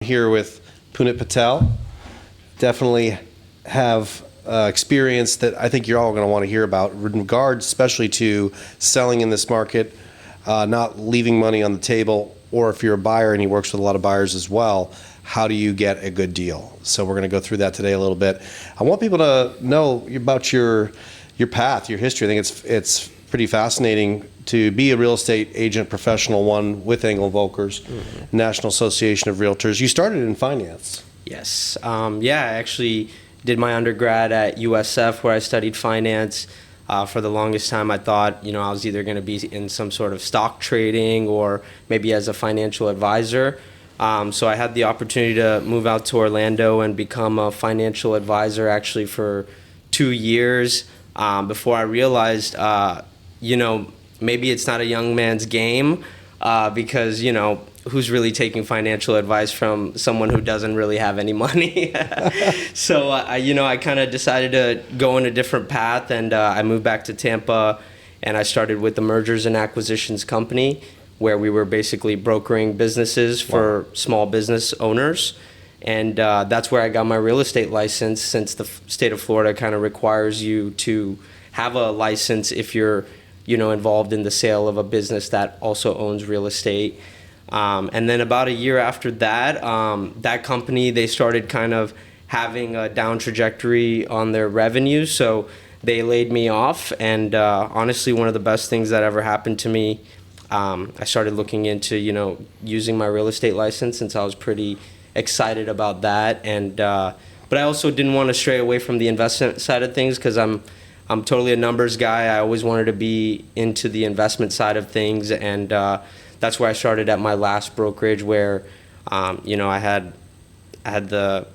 here with Punit Patel. Definitely have experience that I think you're all going to want to hear about in regards especially to selling in this market, not leaving money on the table, or if you're a buyer, and he works with a lot of buyers as well, how do you get a good deal? So we're going to go through that today a little bit. I want people to know about your path, your history. I think it's pretty fascinating to be a real estate agent professional, one with Engel & Volkers, National Association of Realtors. You started in finance. Yes. I actually did my undergrad at USF where I studied finance. For the longest time, I thought, I was either going to be in some sort of stock trading or maybe as a financial advisor. So I had the opportunity to move out to Orlando and become a financial advisor actually for 2 years before I realized, maybe it's not a young man's game because, who's really taking financial advice from someone who doesn't really have any money? So, I kind of decided to go in a different path, and I moved back to Tampa, and I started with the mergers and acquisitions company, where we were basically brokering businesses for small business owners. And that's where I got my real estate license, since the state of Florida kind of requires you to have a license if you're, involved in the sale of a business that also owns real estate. And then about a year after that, that company, they started kind of having a down trajectory on their revenue. So they laid me off. And honestly, one of the best things that ever happened to me, I started looking into, using my real estate license, since I was pretty excited about that. And but I also didn't want to stray away from the investment side of things, because I'm totally a numbers guy. I always wanted to be into the investment side of things. And that's where I started at my last brokerage, where, I had the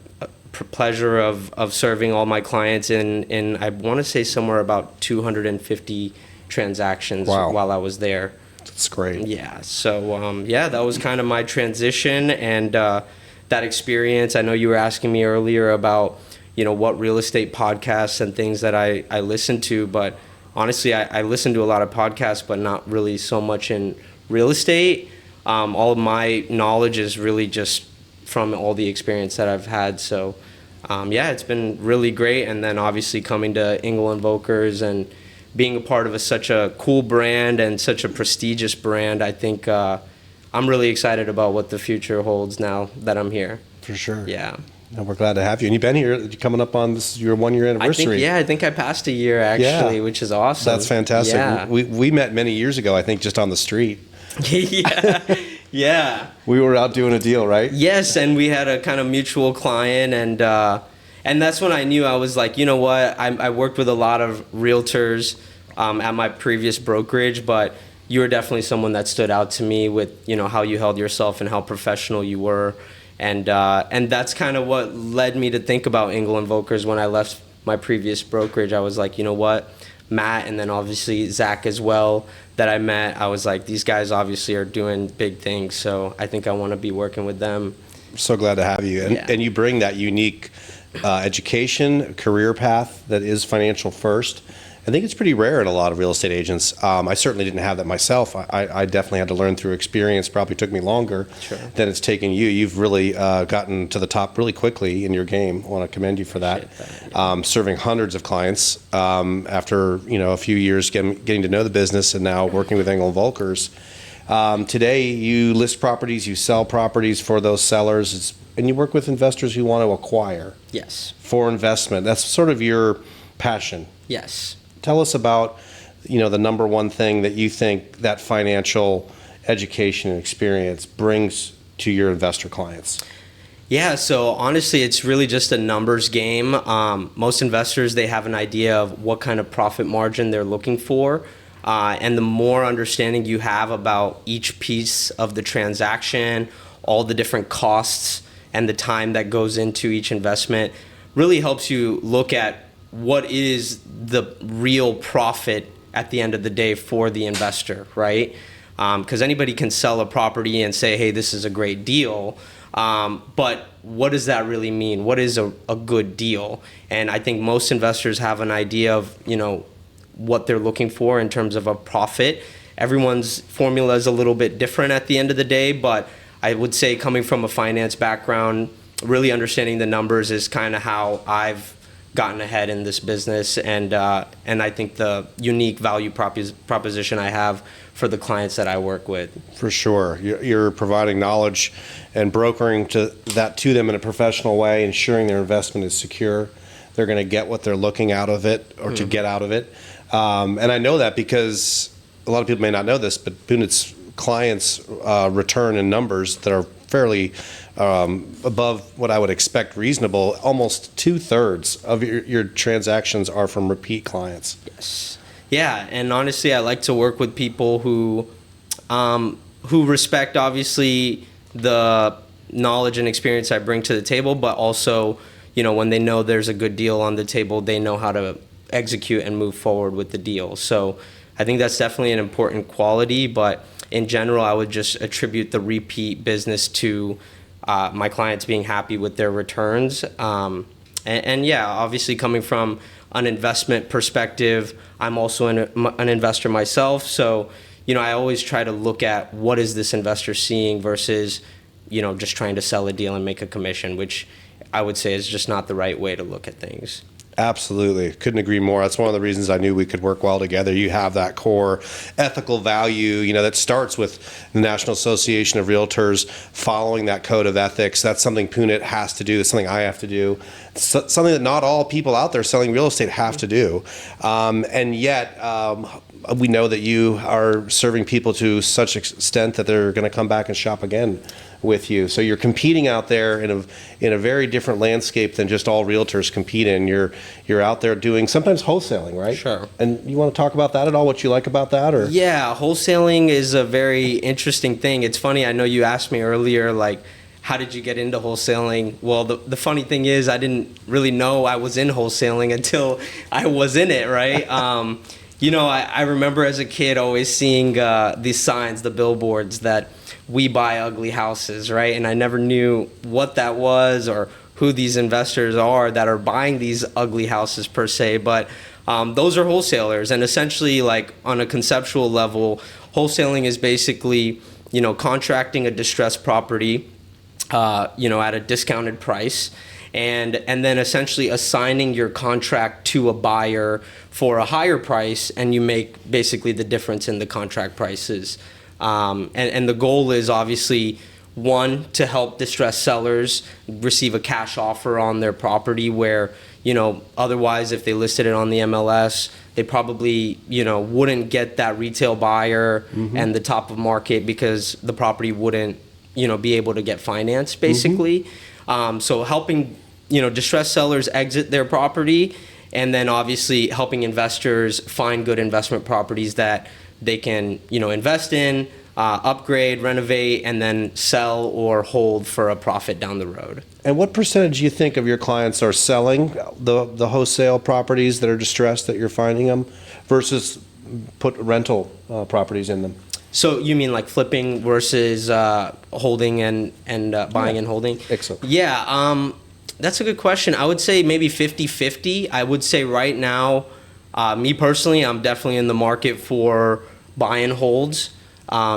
pleasure of serving all my clients in I want to say somewhere about 250 transactions while I was there. That's great. Yeah. So, that was kind of my transition and that experience. I know you were asking me earlier about, what real estate podcasts and things that I listen to, but honestly, I listen to a lot of podcasts, but not really so much in real estate. All of my knowledge is really just from all the experience that I've had. So, it's been really great. And then obviously coming to Engel & Volkers and being a part of such a cool brand and such a prestigious brand, I think I'm really excited about what the future holds now that I'm here. For sure. Yeah. And we're glad to have you. And you've been here, you're coming up on this your 1 year anniversary. I think I passed a year actually, which is awesome. That's fantastic. Yeah. We met many years ago, I think, just on the street. Yeah. We were out doing a deal, right? Yes, and we had a kind of mutual client, and that's when I knew. I was like, you know what? I worked with a lot of realtors at my previous brokerage, but you were definitely someone that stood out to me with, how you held yourself and how professional you were. And that's kind of what led me to think about Engel & Volkers when I left my previous brokerage. I was like, you know what? Matt, and then obviously Zach as well, that I met, I was like, these guys obviously are doing big things, so I think I want to be working with them. So glad to have you. And you bring that unique education, career path that is financial first. I think it's pretty rare in a lot of real estate agents. I certainly didn't have that myself. I definitely had to learn through experience. Probably took me longer than it's taken you. You've really gotten to the top really quickly in your game. I want to commend you for that. Serving hundreds of clients after a few years getting to know the business, and now working with Engel & Volkers. Today, you list properties, you sell properties for those sellers, and you work with investors who want to acquire. Yes. For investment. That's sort of your passion. Yes. Tell us about, the number one thing that you think that financial education and experience brings to your investor clients. Yeah, so honestly, it's really just a numbers game. Most investors, they have an idea of what kind of profit margin they're looking for. And the more understanding you have about each piece of the transaction, all the different costs and the time that goes into each investment, really helps you look at what is the real profit at the end of the day for the investor, right? Because anybody can sell a property and say, hey, this is a great deal. But what does that really mean? What is a good deal? And I think most investors have an idea of, what they're looking for in terms of a profit. Everyone's formula is a little bit different at the end of the day, but I would say coming from a finance background, really understanding the numbers is kind of how I've gotten ahead in this business, and I think the unique value proposition I have for the clients that I work with. For sure. You're providing knowledge and brokering to them in a professional way, ensuring their investment is secure. They're going to get what they're looking out of it, or to get out of it. And I know that because a lot of people may not know this, but Punit's clients return in numbers that are fairly above what I would expect reasonable. Almost 2/3 of your transactions are from repeat clients. Yes. Yeah, and honestly, I like to work with people who respect, obviously, the knowledge and experience I bring to the table, but also, when they know there's a good deal on the table, they know how to execute and move forward with the deal. So I think that's definitely an important quality, but in general, I would just attribute the repeat business to my clients being happy with their returns. And yeah, obviously coming from an investment perspective, I'm also an investor myself. So, I always try to look at what is this investor seeing versus, just trying to sell a deal and make a commission, which I would say is just not the right way to look at things. Absolutely. Couldn't agree more. That's one of the reasons I knew we could work well together. You have that core ethical value, that starts with the National Association of Realtors following that code of ethics. That's something Punit has to do. It's something I have to do. It's something that not all people out there selling real estate have to do. And yet, we know that you are serving people to such extent that they're going to come back and shop again with you. So you're competing out there in a very different landscape than just all realtors compete in. You're out there doing sometimes wholesaling, right? Sure. And you want to talk about that at all? What you like about that, or? Yeah, wholesaling is a very interesting thing. It's funny. I know you asked me earlier, like, how did you get into wholesaling? Well, the funny thing is, I didn't really know I was in wholesaling until I was in it, right? I remember as a kid always seeing these signs, the billboards that we buy ugly houses, right? And I never knew what that was or who these investors are that are buying these ugly houses per se, but those are wholesalers. And essentially, like, on a conceptual level, wholesaling is basically, contracting a distressed property, at a discounted price, and then essentially assigning your contract to a buyer for a higher price, and you make basically the difference in the contract prices. And the goal is obviously, one, to help distressed sellers receive a cash offer on their property where, otherwise if they listed it on the MLS, they probably, wouldn't get that retail buyer and the top of market because the property wouldn't, be able to get financed basically. So helping, distressed sellers exit their property, and then obviously helping investors find good investment properties that they can, invest in, upgrade, renovate, and then sell or hold for a profit down the road. And what percentage do you think of your clients are selling the wholesale properties that are distressed that you're finding them versus put rental properties in them? So you mean like flipping versus holding and buying and holding? Excellent. Yeah, that's a good question. I would say maybe 50-50. I would say right now, me personally, I'm definitely in the market for buy and holds,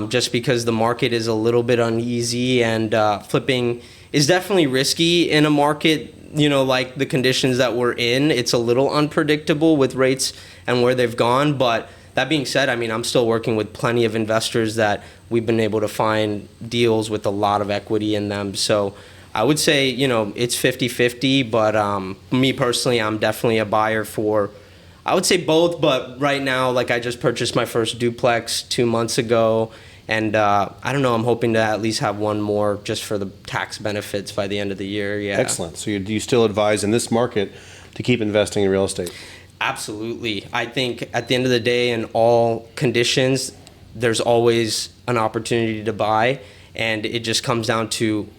just because the market is a little bit uneasy, and flipping is definitely risky in a market, like the conditions that we're in. It's a little unpredictable with rates and where they've gone, but that being said, I mean, I'm still working with plenty of investors that we've been able to find deals with a lot of equity in them. So I would say, it's 50-50, but me personally, I'm definitely a buyer for, I would say both, but right now, like, I just purchased my first duplex 2 months ago, and I don't know, I'm hoping to at least have one more just for the tax benefits by the end of the year. Yeah. Excellent. So do you still advise in this market to keep investing in real estate? Absolutely. I think at the end of the day, in all conditions, there's always an opportunity to buy, and it just comes down to,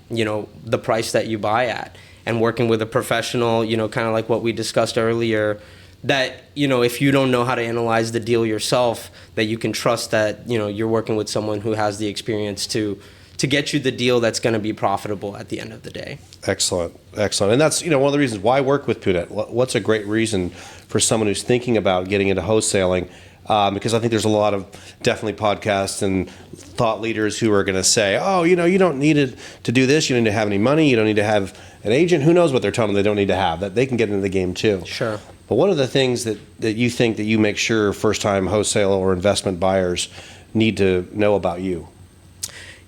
the price that you buy at, and working with a professional, kind of like what we discussed earlier, that, if you don't know how to analyze the deal yourself, that you can trust that, you're working with someone who has the experience to get you the deal that's going to be profitable at the end of the day. Excellent. And that's, one of the reasons why I work with Punit. What's a great reason for someone who's thinking about getting into wholesaling? because I think there's a lot of definitely podcasts and thought leaders who are going to say, oh, you don't need it to do this. You don't need to have any money. You don't need to have an agent. Who knows what they're telling them they don't need to have, that they can get into the game too. Sure. But one of the things that you think that you make sure first-time wholesale or investment buyers need to know about you?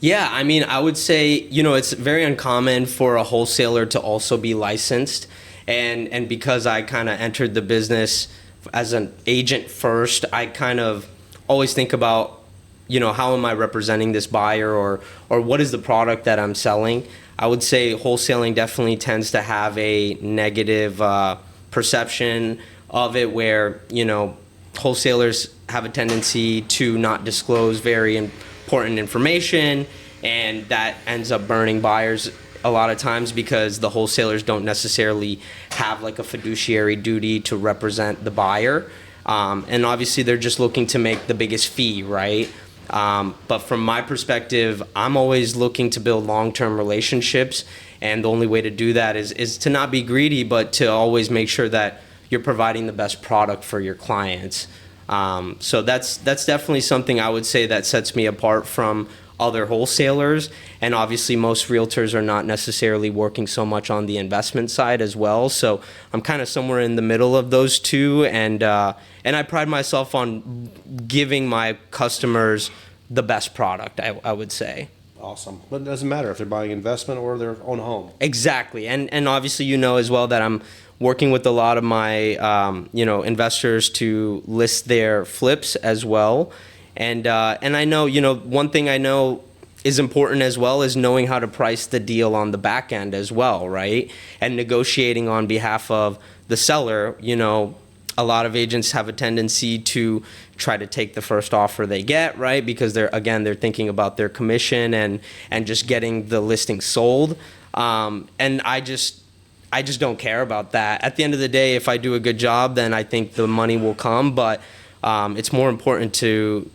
Yeah, I mean, I would say, it's very uncommon for a wholesaler to also be licensed. And because I kind of entered the business as an agent first, I kind of always think about, how am I representing this buyer, or what is the product that I'm selling? I would say wholesaling definitely tends to have a negative perception of it, where, wholesalers have a tendency to not disclose very important information, and that ends up burning buyers a lot of times because the wholesalers don't necessarily have like a fiduciary duty to represent the buyer. And obviously they're just looking to make the biggest fee, right? But from my perspective, I'm always looking to build long-term relationships. And the only way to do that is to not be greedy, but to always make sure that you're providing the best product for your clients. So that's definitely something I would say that sets me apart from other wholesalers. And obviously most realtors are not necessarily working so much on the investment side as well. So I'm kind of somewhere in the middle of those two. And I pride myself on giving my customers the best product, I would say. Awesome. But it doesn't matter if they're buying investment or their own home. Exactly. And obviously, as well that I'm working with a lot of my, investors to list their flips as well. And I know, one thing I know is important as well is knowing how to price the deal on the back end as well, right? And negotiating on behalf of the seller. A lot of agents have a tendency to try to take the first offer they get, right? Because they're thinking about their commission and just getting the listing sold. And I just don't care about that. At the end of the day, if I do a good job, then I think the money will come. But it's more important to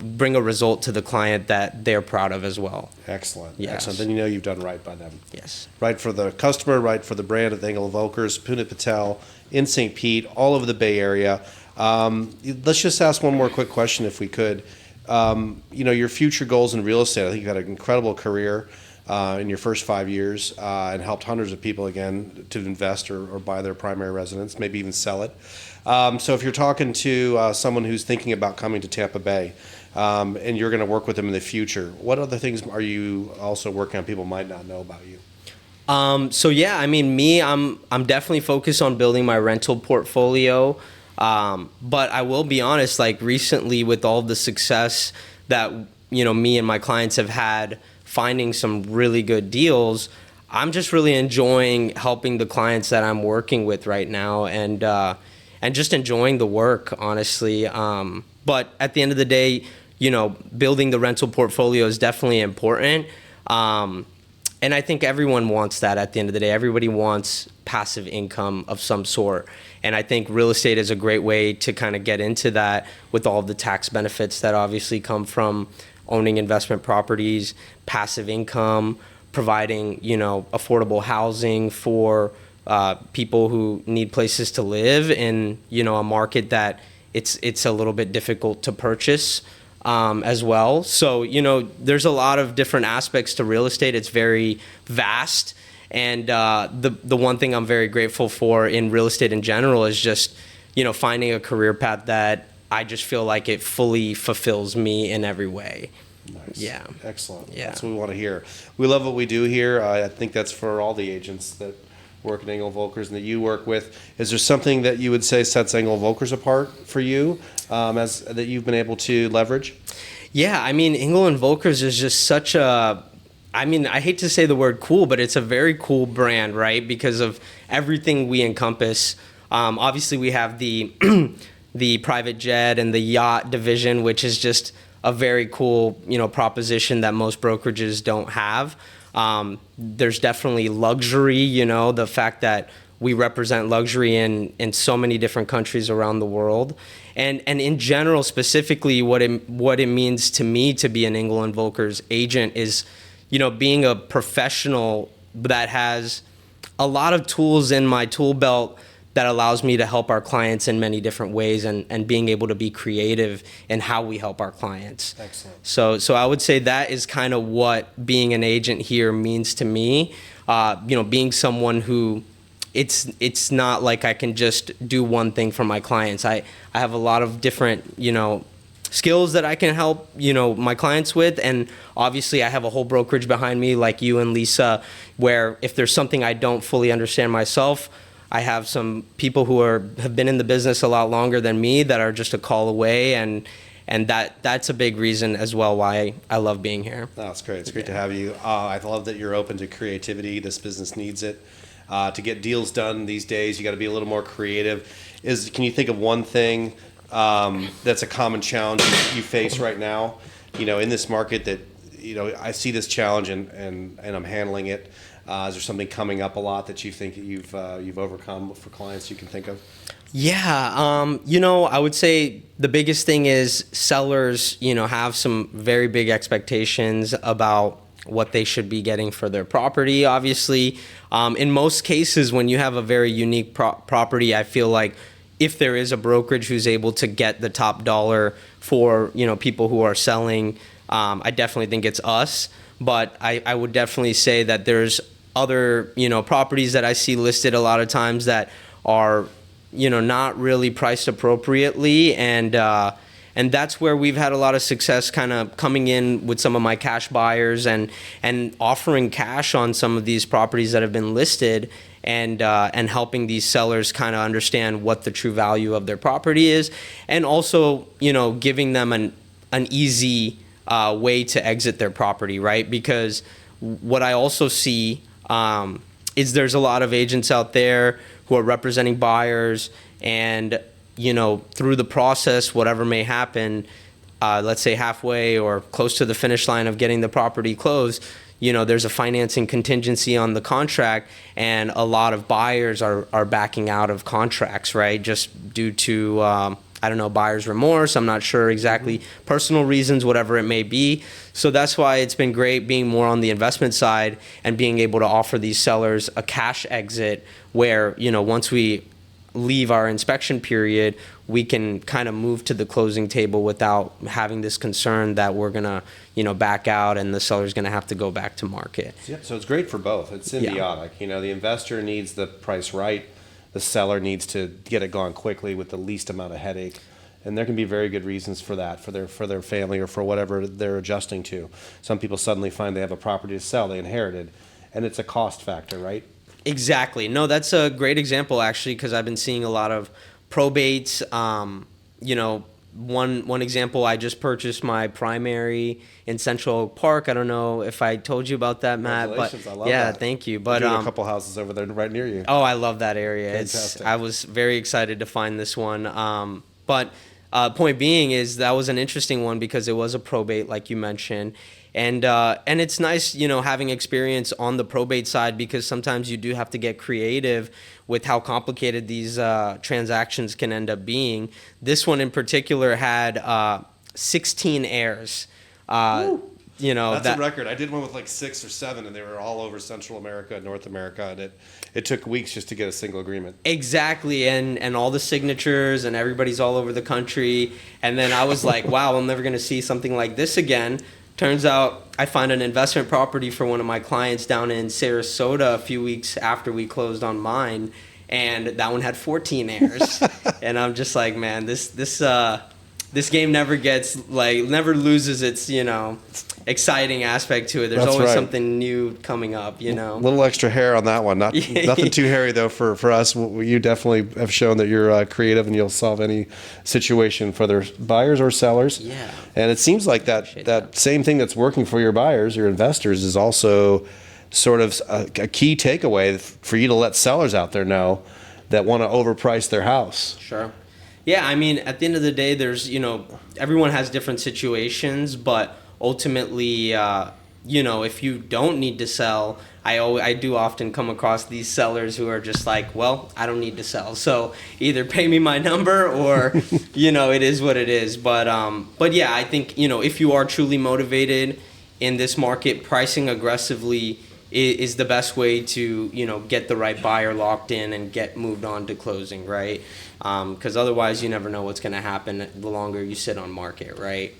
bring a result to the client that they're proud of as well. Excellent. Yes. Excellent. Then you've done right by them. Yes. Right for the customer, right for the brand of the Engel Volkers, Punit Patel, in St. Pete, all over the Bay Area. Let's just ask one more quick question if we could. Your future goals in real estate. I think you've had an incredible career in your first 5 years and helped hundreds of people, again, to invest or buy their primary residence, maybe even sell it. So if you're talking to someone who's thinking about coming to Tampa Bay and you're going to work with them in the future, what other things are you also working on people might not know about you? So yeah, I mean, I'm definitely focused on building my rental portfolio. But I will be honest, like recently with all the success that, me and my clients have had finding some really good deals, I'm just really enjoying helping the clients that I'm working with right now and just enjoying the work, honestly. But at the end of the day, building the rental portfolio is definitely important. And I think everyone wants that at the end of the day. Everybody wants passive income of some sort. And I think real estate is a great way to kind of get into that with all of the tax benefits that obviously come from owning investment properties, passive income, providing, affordable housing for people who need places to live in, a market that it's a little bit difficult to purchase. As well. So, there's a lot of different aspects to real estate. It's very vast. And the one thing I'm very grateful for in real estate in general is just, finding a career path that I just feel like it fully fulfills me in every way. Nice. Yeah. Excellent. Yeah. That's what we want to hear. We love what we do here. I think that's for all the agents that work at Engel Volkers and that you work with. Is there something that you would say sets Engel Volkers apart for you as that you've been able to leverage? Yeah, I mean, Engel and Volkers is just such a, I hate to say the word cool, but it's a very cool brand, right? Because of everything we encompass. Obviously, we have the the private jet and the yacht division, which is just a very cool, proposition that most brokerages don't have. There's definitely luxury, the fact that we represent luxury in so many different countries around the world. And in general, specifically, what it means to me to be an Engel and Volkers agent is, being a professional that has a lot of tools in my tool belt that allows me to help our clients in many different ways, and being able to be creative in how we help our clients. Excellent. So I would say that is kind of what being an agent here means to me. Being someone who, it's not like I can just do one thing for my clients. I have a lot of different, skills that I can help, my clients with. And obviously I have a whole brokerage behind me like you and Lisa, where if there's something I don't fully understand myself, I have some people who have been in the business a lot longer than me that are just a call away. And that's a big reason as well why I love being here. No, it's great. It's great to have you. I love that you're open to creativity. This business needs it. To get deals done these days, you got to be a little more creative. Can you think of one thing that's a common challenge you face right now? In this market that I see this challenge and I'm handling it. Is there something coming up a lot that you think that you've overcome for clients you can think of? Yeah, I would say the biggest thing is sellers, have some very big expectations about what they should be getting for their property. Obviously, in most cases, when you have a very unique property, I feel like if there is a brokerage who's able to get the top dollar for, people who are selling, I definitely think it's us. But I would definitely say that there's other, properties that I see listed a lot of times that are, not really priced appropriately. And that's where we've had a lot of success kind of coming in with some of my cash buyers and offering cash on some of these properties that have been listed, and helping these sellers kind of understand what the true value of their property is, and also, giving them an easy way to exit their property, right? Because what I also see is there's a lot of agents out there who are representing buyers, and through the process, whatever may happen, let's say halfway or close to the finish line of getting the property closed, there's a financing contingency on the contract, and a lot of buyers are backing out of contracts, right? Just due to, buyer's remorse. I'm not sure exactly, personal reasons, whatever it may be. So that's why it's been great being more on the investment side and being able to offer these sellers a cash exit where, once we leave our inspection period, we can kind of move to the closing table without having this concern that we're gonna, back out and the seller's gonna have to go back to market. Yep. So it's great for both. It's symbiotic. Yeah. The investor needs the price right. The seller needs to get it gone quickly with the least amount of headache. And there can be very good reasons for that, for their family or for whatever they're adjusting to. Some people suddenly find they have a property to sell they inherited, and it's a cost factor, right? Exactly. No, that's a great example, actually, because I've been seeing a lot of probates. One example, I just purchased my primary in Central Oak Park. I don't know if I told you about that, Matt. Congratulations. But I love yeah, that. thank you. But But a couple houses over there right near you. oh, I love that area. Fantastic. I was very excited to find this one. But point being is that was an interesting one because it was a probate, like you mentioned. And it's nice, having experience on the probate side, because sometimes you do have to get creative with how complicated these transactions can end up being. This one in particular had 16 heirs. That's a record. I did one with like 6 or 7, and they were all over Central America and North America, and it took weeks just to get a single agreement. Exactly, and all the signatures, and everybody's all over the country. And then I was like, wow, I'm never going to see something like this again. Turns out I found an investment property for one of my clients down in Sarasota a few weeks after we closed on mine, and that one had 14 heirs. And I'm just like, man, this game never loses its, exciting aspect to it. There's That's always right. something new coming up, A little extra hair on that one. Nothing too hairy though for us. You definitely have shown that you're creative and you'll solve any situation for their buyers or sellers. Yeah. And it seems like that same thing that's working for your buyers, your investors, is also sort of a key takeaway for you to let sellers out there know that want to overprice their house. Sure. Yeah, I mean, at the end of the day, there's, everyone has different situations, but ultimately, if you don't need to sell, I do often come across these sellers who are just like, well, I don't need to sell. So either pay me my number or, it is what it is. But yeah, I think, if you are truly motivated in this market, pricing aggressively is the best way to, get the right buyer locked in and get moved on to closing, right? Because otherwise you never know what's going to happen the longer you sit on market, right?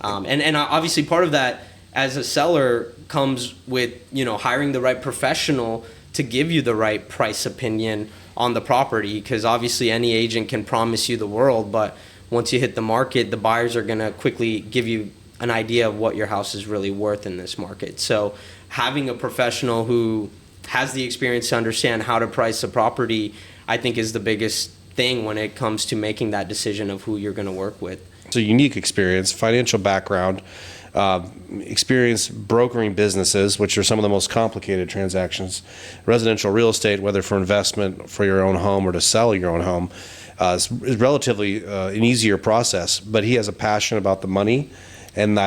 And obviously part of that as a seller comes with, hiring the right professional to give you the right price opinion on the property, because obviously any agent can promise you the world, but once you hit the market, the buyers are going to quickly give you an idea of what your house is really worth in this market. So having a professional who has the experience to understand how to price a property, I think is the biggest thing when it comes to making that decision of who you're going to work with. It's a unique experience, financial background, experience brokering businesses, which are some of the most complicated transactions. Residential real estate, whether for investment for your own home or to sell your own home, is relatively an easier process. But he has a passion about the money and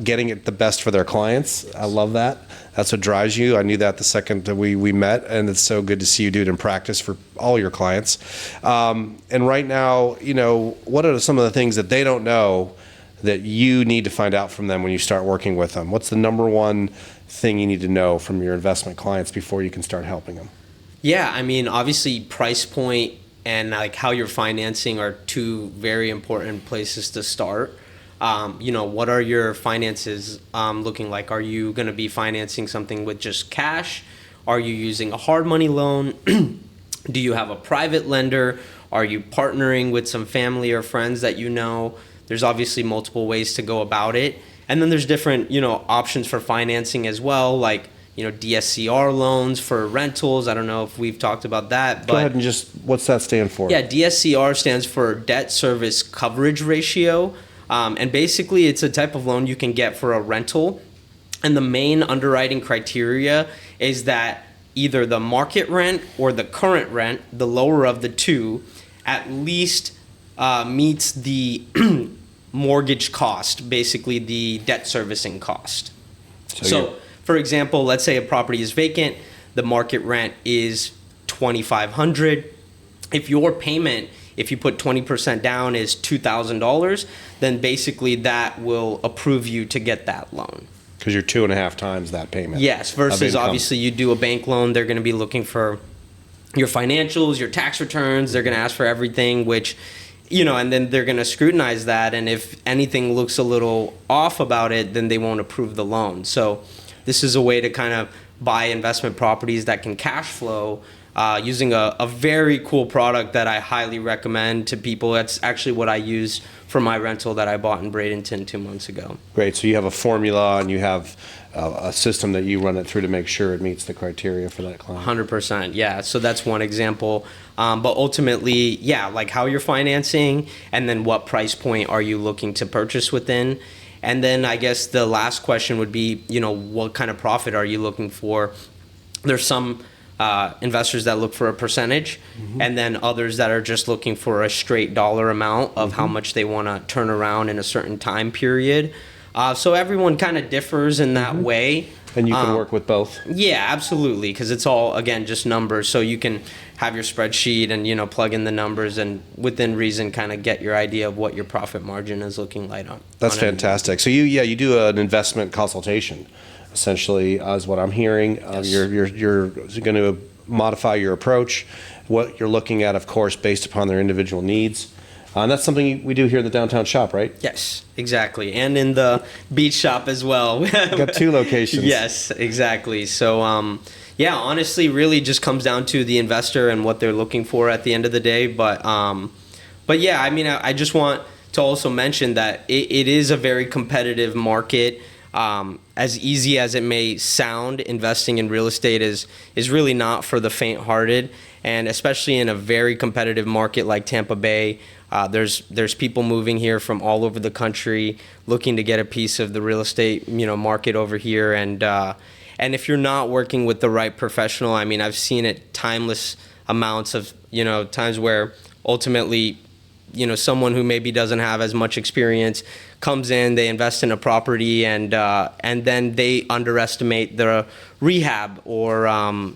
getting it the best for their clients. I love that. That's what drives you. I knew that the second that we met, and it's so good to see you do it in practice for all your clients. And right now, what are some of the things that they don't know that you need to find out from them when you start working with them? What's the number one thing you need to know from your investment clients before you can start helping them? Yeah, I mean, obviously price point and like how you're financing are two very important places to start. What are your finances looking like? Are you going to be financing something with just cash? Are you using a hard money loan? Do you have a private lender? Are you partnering with some family or friends that you know? There's obviously multiple ways to go about it. And then there's different, options for financing as well, like, DSCR loans for rentals. I don't know if we've talked about that. But go ahead and what's that stand for? Yeah, DSCR stands for debt service coverage ratio. And basically, it's a type of loan you can get for a rental. And the main underwriting criteria is that either the market rent or the current rent, the lower of the two, at least meets the mortgage cost, basically the debt servicing cost. So for example, let's say a property is vacant, the market rent is $2,500. If your payment, if you put 20% down, is $2,000, then basically that will approve you to get that loan. Because you're 2.5 times that payment. Yes, versus obviously you do a bank loan, they're going to be looking for your financials, your tax returns, they're going to ask for everything, which, and then they're going to scrutinize that, and if anything looks a little off about it, then they won't approve the loan. So this is a way to kind of buy investment properties that can cash flow using a very cool product that I highly recommend to people. That's actually what I use for my rental that I bought in Bradenton 2 months ago. Great. So you have a formula and you have a system that you run it through to make sure it meets the criteria for that client. 100%. Yeah. So that's one example. But ultimately, yeah, like how you're financing and then what price point are you looking to purchase within? And then I guess the last question would be, what kind of profit are you looking for? There's some investors that look for a percentage, and then others that are just looking for a straight dollar amount of how much they want to turn around in a certain time period. So everyone kind of differs in that way. And you can work with both? Yeah, absolutely, because it's all, again, just numbers. So you can have your spreadsheet and, plug in the numbers and within reason kind of get your idea of what your profit margin is looking like on. That's fantastic. So you do an investment consultation, essentially, is what I'm hearing. Yes. You're going to modify your approach, what you're looking at, of course, based upon their individual needs. And that's something we do here in the downtown shop, right? Yes, exactly. And in the beach shop as well. Got 2 locations. Yes, exactly. So, honestly, really just comes down to the investor and what they're looking for at the end of the day. But yeah, I mean, I just want to also mention that it is a very competitive market. As easy as it may sound, investing in real estate is really not for the faint-hearted, and especially in a very competitive market like Tampa Bay. There's people moving here from all over the country looking to get a piece of the real estate market over here, and if you're not working with the right professional, I mean, I've seen it timeless amounts of times where ultimately someone who maybe doesn't have as much experience comes in, they invest in a property, and then they underestimate the rehab, or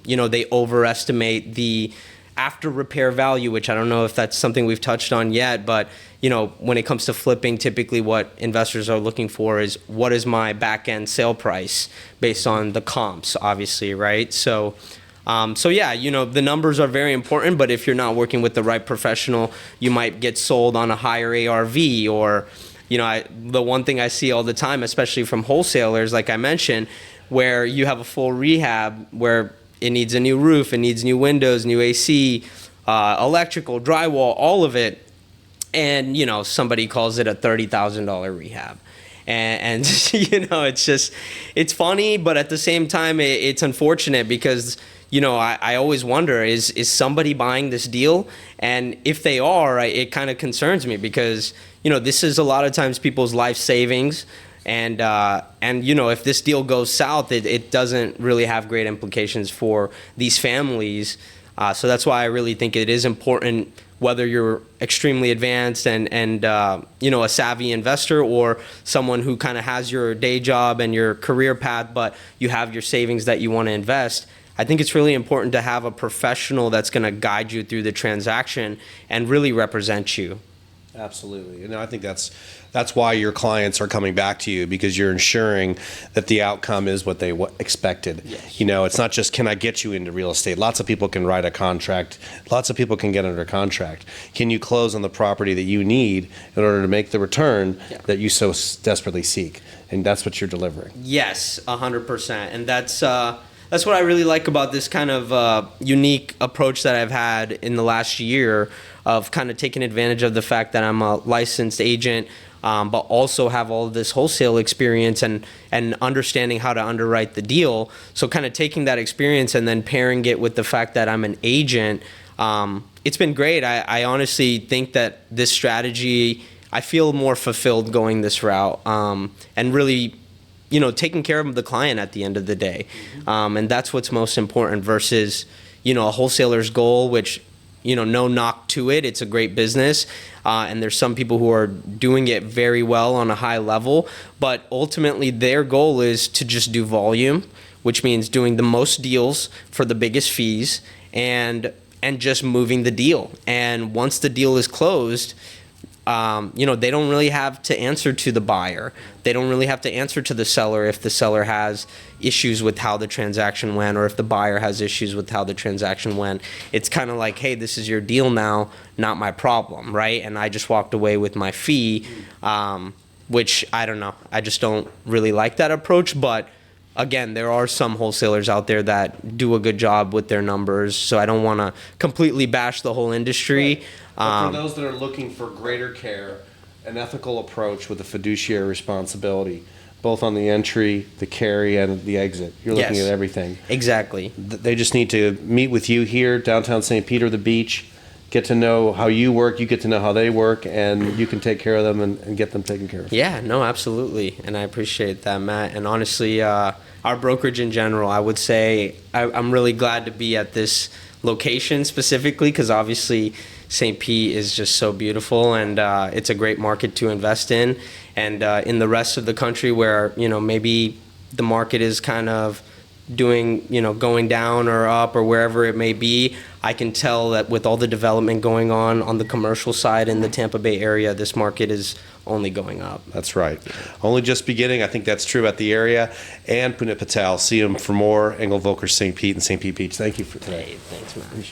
they overestimate the after repair value, which I don't know if that's something we've touched on yet, but when it comes to flipping, typically what investors are looking for is what is my back end sale price based on the comps, obviously, right? So yeah, the numbers are very important, but if you're not working with the right professional, you might get sold on a higher ARV, or the one thing I see all the time, especially from wholesalers, like I mentioned, where you have a full rehab where it needs a new roof, it needs new windows, new AC, electrical, drywall, all of it. And, somebody calls it a $30,000 rehab. And it's funny, but at the same time, it's unfortunate because, I always wonder, is somebody buying this deal? And if they are, it kind of concerns me because, this is a lot of times people's life savings. And if this deal goes south, it doesn't really have great implications for these families. So that's why I really think it is important, whether you're extremely advanced and a savvy investor, or someone who kind of has your day job and your career path, but you have your savings that you want to invest. I think it's really important to have a professional that's going to guide you through the transaction and really represent you. Absolutely. I think that's why your clients are coming back to you, because you're ensuring that the outcome is what they expected. Yes. It's not just, can I get you into real estate? Lots of people can write a contract. Lots of people can get under contract. Can you close on the property that you need in order to make the return that you so desperately seek? And that's what you're delivering. Yes, 100%. And that's what I really like about this kind of unique approach that I've had in the last year, of kind of taking advantage of the fact that I'm a licensed agent, but also have all of this wholesale experience and understanding how to underwrite the deal. So kind of taking that experience and then pairing it with the fact that I'm an agent, it's been great. I honestly think that this strategy, I feel more fulfilled going this route, and really taking care of the client at the end of the day. And that's what's most important versus, a wholesaler's goal, which, no knock to it. It's a great business. And there's some people who are doing it very well on a high level, but ultimately their goal is to just do volume, which means doing the most deals for the biggest fees and just moving the deal. And once the deal is closed, they don't really have to answer to the buyer. They don't really have to answer to the seller if the seller has issues with how the transaction went, or if the buyer has issues with how the transaction went. It's kind of like, hey, this is your deal now, not my problem, right? And I just walked away with my fee, which I don't know. I just don't really like that approach. But again, there are some wholesalers out there that do a good job with their numbers, so I don't want to completely bash the whole industry. Right. But for those that are looking for greater care, an ethical approach with a fiduciary responsibility, both on the entry, the carry, and the exit. You're looking at everything. Exactly. They just need to meet with you here, downtown St. Peter, the beach, get to know how you work, you get to know how they work, and you can take care of them and get them taken care of. Yeah, no, absolutely. And I appreciate that, Matt. And honestly, our brokerage in general, I would say I'm really glad to be at this location specifically, because obviously St. Pete is just so beautiful, and it's a great market to invest in. And in the rest of the country where, maybe the market is kind of going down or up or wherever it may be, I can tell that with all the development going on the commercial side in the Tampa Bay area, this market is only going up. That's right. Only just beginning. I think that's true about the area. And Punit Patel. See him for more. Engel Volker, St. Pete, and St. Pete Beach. Thank you for today. Hey, thanks, man.